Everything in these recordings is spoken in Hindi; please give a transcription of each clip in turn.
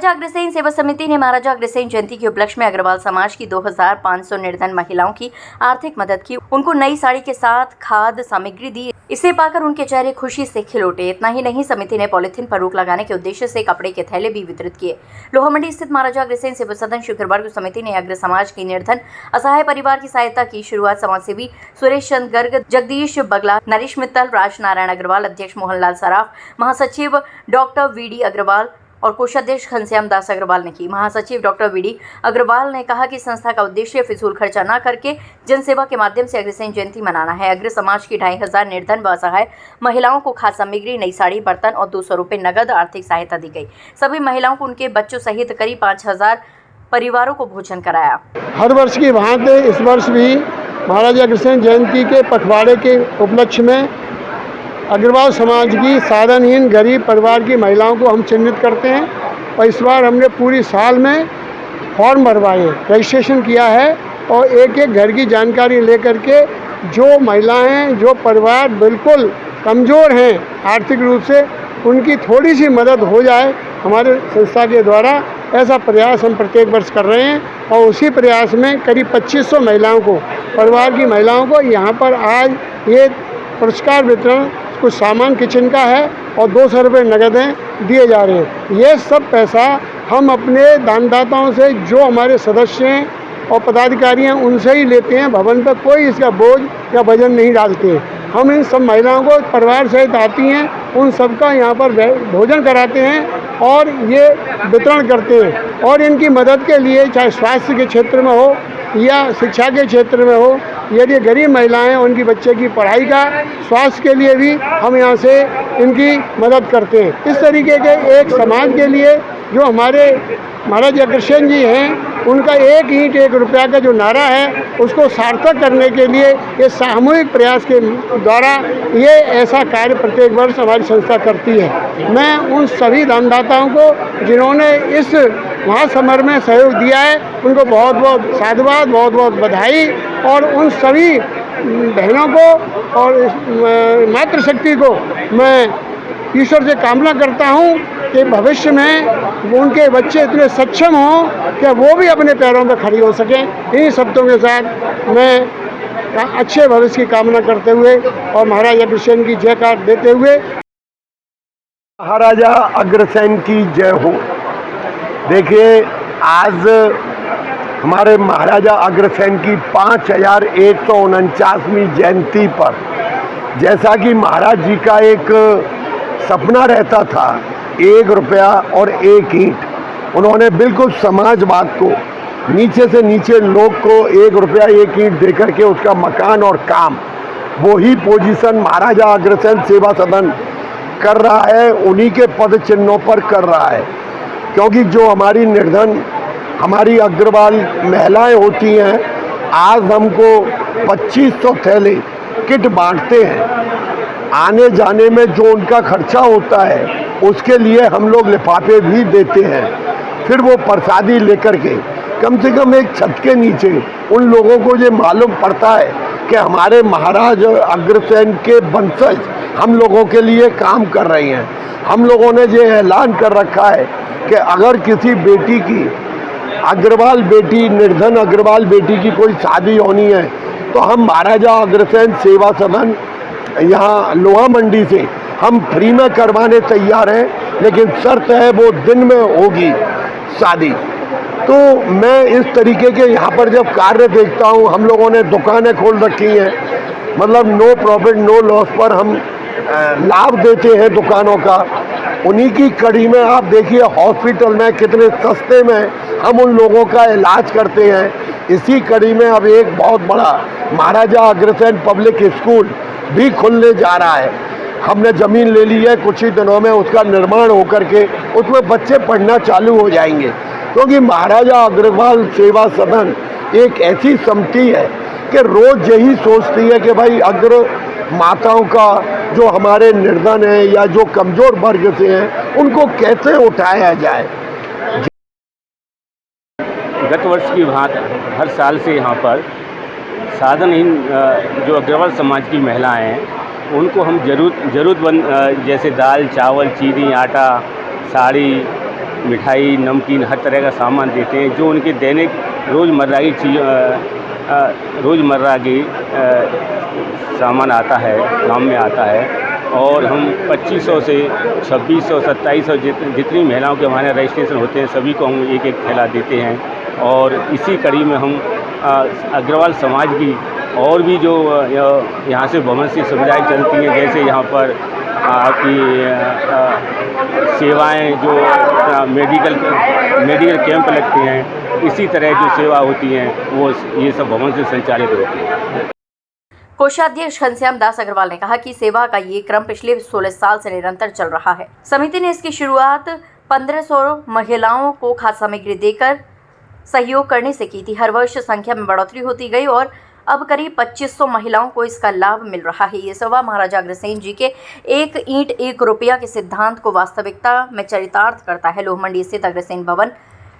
महाराजा अग्रसेन सेवा समिति ने महाराजा अग्रसेन जयंती के उपलक्ष्य में अग्रवाल समाज की 2500 निर्धन महिलाओं की आर्थिक मदद की। उनको नई साड़ी के साथ खाद्य सामग्री दी। इसे पाकर उनके चेहरे खुशी से खिल उठे। इतना ही नहीं, समिति ने पॉलिथीन पर रोक लगाने के उद्देश्य से कपड़े के थैले भी वितरित किए। लोहा मंडी स्थित महाराजा अग्रसेन सेवा सदन शुक्रवार को समिति ने अग्र समाज की निर्धन असहाय परिवार की सहायता की शुरुआत समाजसेवी सुरेश चंद गर्ग, जगदीश बगला, नरेश मित्तल, राज नारायण अग्रवाल, अध्यक्ष मोहनलाल सराफ, महासचिव डॉक्टर वीडी अग्रवाल और कोषाध्यक्ष घनश्याम दास अग्रवाल ने की। महासचिव डॉक्टर वीडी अग्रवाल ने कहा कि संस्था का उद्देश्य फिजूल खर्चा न करके जनसेवा के माध्यम से अग्रसेन जयंती मनाना है। अग्र समाज की 2500 निर्धन व असहाय महिलाओं को खाद्य सामग्री, नई साड़ी, बर्तन और 200 रुपये नगद आर्थिक सहायता दी गई। सभी महिलाओं को उनके बच्चों सहित करीब 5000 परिवारों को भोजन कराया। हर वर्ष की भांति इस वर्ष भी महाराजा अग्रसेन जयंती के पखवाड़े के उपलक्ष्य में अग्रवाल समाज की साधनहीन गरीब परिवार की महिलाओं को हम चिन्हित करते हैं और इस बार हमने पूरी साल में फॉर्म भरवाए, रजिस्ट्रेशन किया है और एक एक घर की जानकारी लेकर के जो महिलाएं, जो परिवार बिल्कुल कमज़ोर हैं आर्थिक रूप से, उनकी थोड़ी सी मदद हो जाए हमारे संस्था के द्वारा, ऐसा प्रयास हम प्रत्येक वर्ष कर रहे हैं। और उसी प्रयास में करीब 2500 महिलाओं को, परिवार की महिलाओं को यहाँ पर आज ये पुरस्कार वितरण, कुछ सामान किचन का है और 200 रुपये नगद हैं दिए जा रहे हैं। ये सब पैसा हम अपने दानदाताओं से, जो हमारे सदस्य हैं और पदाधिकारी हैं, उनसे ही लेते हैं। भवन पर कोई इसका बोझ या वजन नहीं डालते हैं। हम इन सब महिलाओं को परिवार सहित आती हैं, उन सबका यहाँ पर भोजन कराते हैं और ये वितरण करते हैं। और इनकी मदद के लिए चाहे स्वास्थ्य के क्षेत्र में हो या शिक्षा के क्षेत्र में हो, यदि गरीब महिलाएं, उनकी बच्चे की पढ़ाई का, स्वास्थ्य के लिए भी हम यहाँ से इनकी मदद करते हैं। इस तरीके के एक समाज के लिए जो हमारे महाराज अग्रसेन जी हैं, उनका एक ईंट एक रुपया का जो नारा है, उसको सार्थक करने के लिए ये सामूहिक प्रयास के द्वारा ये ऐसा कार्य प्रत्येक वर्ष हमारी संस्था करती है। मैं उन सभी दानदाताओं को जिन्होंने इस महासमर में सहयोग दिया है, उनको बहुत बहुत साधुवाद, बहुत बहुत बधाई। और उन सभी बहनों को और मातृशक्ति को मैं ईश्वर से कामना करता हूँ कि भविष्य में उनके बच्चे इतने सक्षम हों कि वो भी अपने पैरों पर खड़ी हो सकें। इन्हीं शब्दों के साथ मैं अच्छे भविष्य की कामना करते हुए और महाराजा अग्रसेन की जयकार देते हुए, महाराजा अग्रसेन की जय हो। देखिए, आज हमारे महाराजा अग्रसेन की 5149वीं जयंती पर, जैसा कि महाराज जी का एक सपना रहता था, 1 रुपया और 1 ईंट, उन्होंने बिल्कुल समाजवाद को, नीचे से नीचे लोग को 1 रुपया 1 ईंट दे करके उसका मकान और काम, वही पोजीशन महाराजा अग्रसेन सेवा सदन कर रहा है, उन्हीं के पद चिन्हों पर कर रहा है। क्योंकि जो हमारी निर्धन, हमारी अग्रवाल महिलाएं होती हैं, आज हमको 2500 थैले किट बांटते हैं। आने जाने में जो उनका खर्चा होता है, उसके लिए हम लोग लिफाफे भी देते हैं। फिर वो प्रसादी लेकर के कम से कम एक छत के नीचे उन लोगों को ये मालूम पड़ता है कि हमारे महाराज अग्रसेन के वंशज हम लोगों के लिए काम कर रही हैं। हम लोगों ने ये ऐलान कर रखा है कि अगर किसी बेटी की, अग्रवाल बेटी, निर्धन अग्रवाल बेटी की कोई शादी होनी है, तो हम महाराजा अग्रसेन सेवा सदन यहाँ लोहा मंडी से हम फ्री में करवाने तैयार हैं, लेकिन शर्त है वो दिन में होगी शादी। तो मैं इस तरीके के यहाँ पर जब कार्य देखता हूँ, हम लोगों ने दुकानें खोल रखी हैं, मतलब नो प्रॉफिट नो लॉस पर हम लाभ देते हैं दुकानों का। उन्हीं की कड़ी में आप देखिए हॉस्पिटल में कितने सस्ते में हम उन लोगों का इलाज करते हैं। इसी कड़ी में अब एक बहुत बड़ा महाराजा अग्रसेन पब्लिक स्कूल भी खुलने जा रहा है। हमने ज़मीन ले ली है, कुछ ही दिनों में उसका निर्माण होकर के उसमें बच्चे पढ़ना चालू हो जाएंगे। क्योंकि महाराजा अग्रवाल सेवा सदन एक ऐसी समिति है कि रोज़ यही सोचती है कि भाई अग्र माताओं का, जो हमारे निर्धन हैं या जो कमज़ोर वर्ग से हैं, उनको कैसे उठाया जाए। गत वर्ष की भांति हर साल से यहाँ पर साधनहीन जो अग्रवाल समाज की महिलाएं हैं, उनको हम ज़रूरतमंद जैसे दाल, चावल, चीनी, आटा, साड़ी मिठाई, नमकीन, हर तरह का सामान देते हैं जो उनके दैनिक रोज़मर्रा की रोज़मर्रा की सामान आता है, काम में आता है। और हम 2500 से 2600, 2700 जितनी महिलाओं के हमारे रजिस्ट्रेशन होते हैं सभी को हम एक एक थैला देते हैं। और इसी कड़ी में हम अग्रवाल समाज की और भी जो यहाँ से भवन से सुविधाएँ चलती हैं, जैसे यहाँ पर आपकी सेवाएं जो मेडिकल कैंप लगते हैं, इसी तरह जो सेवा होती हैं वो ये सब भवन से संचालित होती हैं। कोषाध्यक्ष घनश्याम दास अग्रवाल ने कहा कि सेवा का ये क्रम पिछले 16 साल से निरंतर चल रहा है। समिति ने इसकी शुरुआत 1500 महिलाओं को खाद्य सामग्री देकर सहयोग करने से की थी। हर वर्ष संख्या में बढ़ोतरी होती गई और अब करीब 2500 महिलाओं को इसका लाभ मिल रहा है। ये सेवा महाराजा अग्रसेन जी के 1 ईंट 1 रुपया के सिद्धांत को वास्तविकता में चरितार्थ करता है। लोह मंडी स्थित अग्रसेन भवन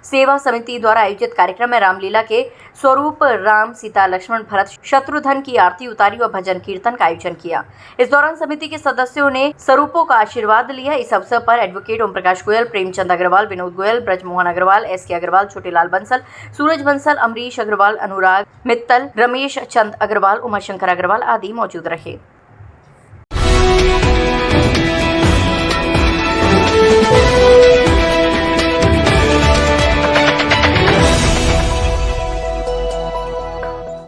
सेवा समिति द्वारा आयोजित कार्यक्रम में रामलीला के स्वरूप राम, सीता, लक्ष्मण, भरत, शत्रुघ्न की आरती उतारी और भजन कीर्तन का आयोजन किया। इस दौरान समिति के सदस्यों ने स्वरूपों का आशीर्वाद लिया। इस अवसर पर एडवोकेट ओम प्रकाश गोयल, प्रेमचंद अग्रवाल, विनोद गोयल, ब्रजमोहन अग्रवाल, SK अग्रवाल, छोटेलाल बंसल, सूरज बंसल, अमरीश अग्रवाल, अनुराग मित्तल, रमेश चंद अग्रवाल, उमाशंकर अग्रवाल आदि मौजूद रहे।